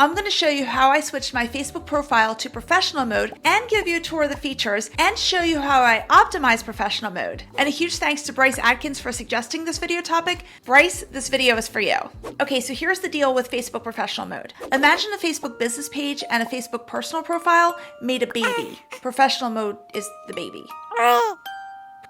I'm going to show you how I switched my Facebook profile to professional mode and give you a tour of the features and show you how I optimize professional mode. And a huge thanks to Bryce Adkins for suggesting this video topic. Bryce, this video is for you. Okay, so here's the deal with Facebook professional mode. Imagine a Facebook business page and a Facebook personal profile made a baby. Professional mode is the baby.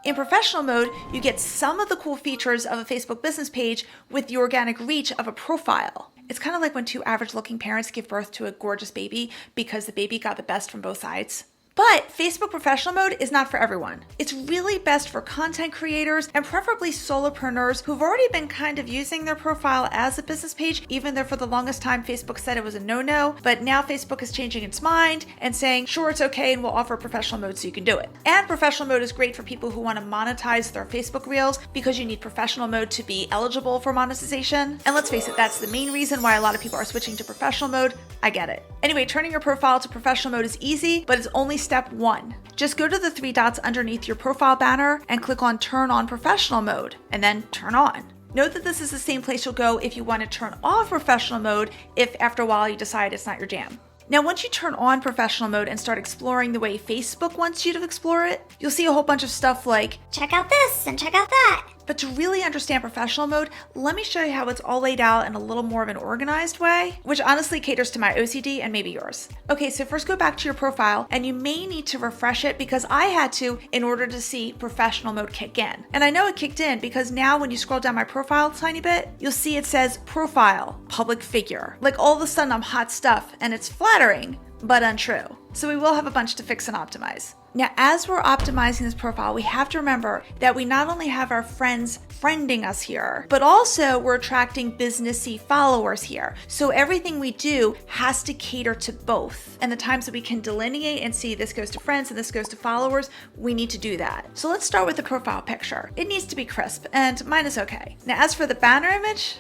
In professional mode, you get some of the cool features of a Facebook business page with the organic reach of a profile. It's kind of like when two average-looking parents give birth to a gorgeous baby because the baby got the best from both sides. But Facebook professional mode is not for everyone. It's really best for content creators and preferably solopreneurs who've already been kind of using their profile as a business page, even though for the longest time Facebook said it was a no-no, but now Facebook is changing its mind and saying, sure, it's okay, and we'll offer professional mode so you can do it. And professional mode is great for people who want to monetize their Facebook Reels because you need professional mode to be eligible for monetization. And let's face it, that's the main reason why a lot of people are switching to professional mode. I get it. Anyway, turning your profile to professional mode is easy, but it's only step one. Just go to the three dots underneath your profile banner and click on Turn on Professional Mode, and then Turn On. Note that this is the same place you'll go if you want to turn off professional mode if after a while you decide it's not your jam. Now, once you turn on professional mode and start exploring the way Facebook wants you to explore it, you'll see a whole bunch of stuff like, check out this and check out that. But to really understand professional mode, let me show you how it's all laid out in a little more of an organized way, which honestly caters to my OCD and maybe yours. Okay, so first go back to your profile, and you may need to refresh it because I had to in order to see professional mode kick in. And I know it kicked in because now when you scroll down my profile a tiny bit, you'll see it says profile, public figure. Like all of a sudden I'm hot stuff, and it's flattering, but untrue. So we will have a bunch to fix and optimize. Now, as we're optimizing this profile, we have to remember that we not only have our friends friending us here, but also we're attracting businessy followers here. So everything we do has to cater to both. And the times that we can delineate and see this goes to friends and this goes to followers, we need to do that. So let's start with the profile picture. It needs to be crisp, and mine is okay. Now, as for the banner image,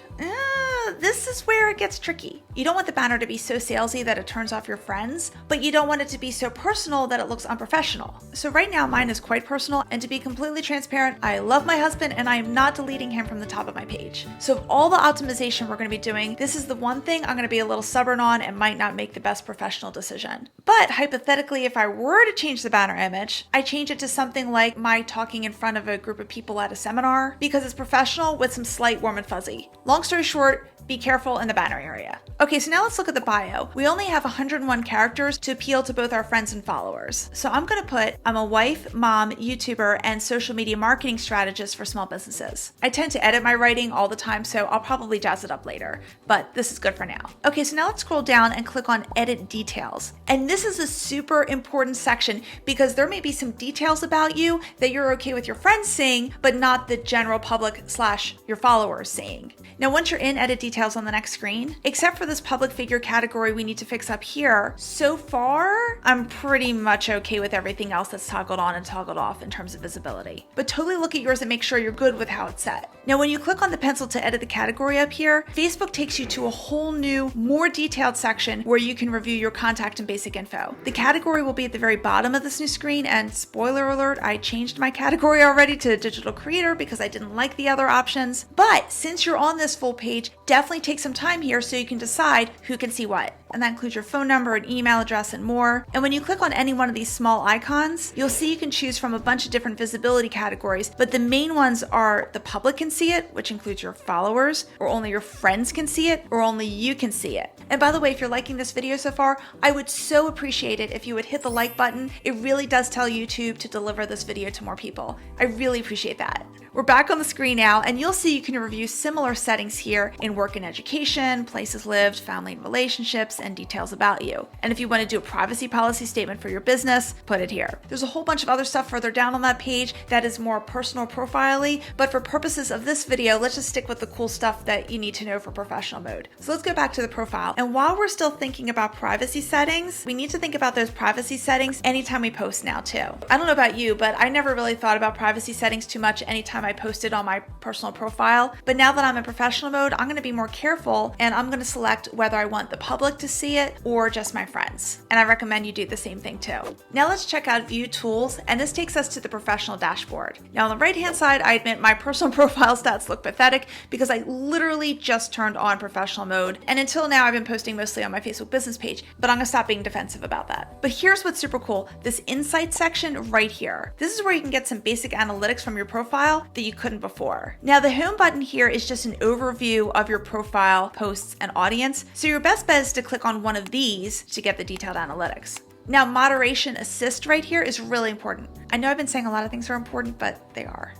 this is where it gets tricky. You don't want the banner to be so salesy that it turns off your friends, but you don't want it to be so personal that it looks unprofessional. So right now mine is quite personal, and to be completely transparent, I love my husband and I am not deleting him from the top of my page. So of all the optimization we're going to be doing, this is the one thing I'm going to be a little stubborn on and might not make the best professional decision. But hypothetically, if I were to change the banner image, I change it to something like my talking in front of a group of people at a seminar because it's professional with some slight warm and fuzzy. Long story short, be careful in the banner area. Okay, so now let's look at the bio. We only have 101 characters to appeal to both our friends and followers. So I'm gonna put, I'm a wife, mom, YouTuber, and social media marketing strategist for small businesses. I tend to edit my writing all the time, so I'll probably jazz it up later, but this is good for now. Okay, so now let's scroll down and click on Edit Details. And this is a super important section because there may be some details about you that you're okay with your friends seeing, but not the general public / your followers seeing. Now, once you're in Edit Details on the next screen, except for this public figure category we need to fix up here, so far, I'm pretty much okay with everything else that's toggled on and toggled off in terms of visibility. But totally look at yours and make sure you're good with how it's set. Now, when you click on the pencil to edit the category up here, Facebook takes you to a whole new, more detailed section where you can review your contact and basic info. The category will be at the very bottom of this new screen, and spoiler alert, I changed my category already to digital creator because I didn't like the other options. But since you're on this full page, definitely take some time here so you can decide who can see what. And that includes your phone number and email address and more. And when you click on any one of these small icons, you'll see you can choose from a bunch of different visibility categories, but the main ones are the public can see it, which includes your followers, or only your friends can see it, or only you can see it. And by the way, if you're liking this video so far, I would so appreciate it if you would hit the like button. It really does tell YouTube to deliver this video to more people. I really appreciate that. We're back on the screen now, and you'll see you can review similar settings here in work and education, places lived, family and relationships, and details about you. And if you want to do a privacy policy statement for your business, put it here. There's a whole bunch of other stuff further down on that page that is more personal profile-y, but for purposes of this video, let's just stick with the cool stuff that you need to know for professional mode. So let's go back to the profile. And while we're still thinking about privacy settings, we need to think about those privacy settings anytime we post now too. I don't know about you, but I never really thought about privacy settings too much anytime time I posted on my personal profile. But now that I'm in professional mode, I'm gonna be more careful and I'm gonna select whether I want the public to see it or just my friends. And I recommend you do the same thing too. Now let's check out View Tools, and this takes us to the professional dashboard. Now on the right-hand side, I admit my personal profile stats look pathetic because I literally just turned on professional mode. And until now, I've been posting mostly on my Facebook business page, but I'm gonna stop being defensive about that. But here's what's super cool, this insights section right here. This is where you can get some basic analytics from your profile that you couldn't before. Now the home button here is just an overview of your profile, posts, and audience. So your best bet is to click on one of these to get the detailed analytics. Now moderation assist right here is really important. I know I've been saying a lot of things are important, but they are.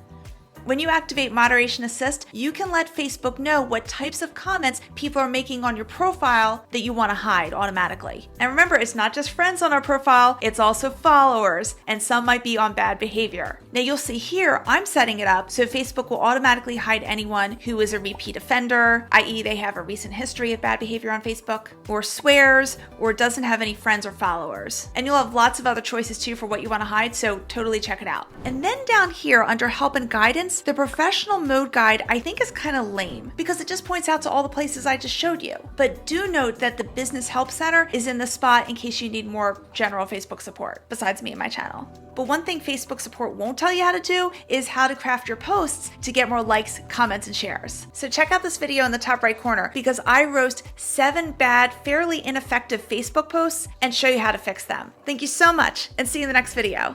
When you activate Moderation Assist, you can let Facebook know what types of comments people are making on your profile that you want to hide automatically. And remember, it's not just friends on our profile, it's also followers, and some might be on bad behavior. Now you'll see here, I'm setting it up so Facebook will automatically hide anyone who is a repeat offender, i.e. they have a recent history of bad behavior on Facebook, or swears, or doesn't have any friends or followers. And you'll have lots of other choices too for what you want to hide, so totally check it out. And then down here under Help and Guidance, the professional mode guide I think is kind of lame because it just points out to all the places I just showed you. But do note that the Business Help Center is in the spot in case you need more general Facebook support, besides me and my channel. But one thing Facebook support won't tell you how to do is how to craft your posts to get more likes, comments, and shares. So check out this video in the top right corner because I roast 7 bad, fairly ineffective Facebook posts and show you how to fix them. Thank you so much and see you in the next video.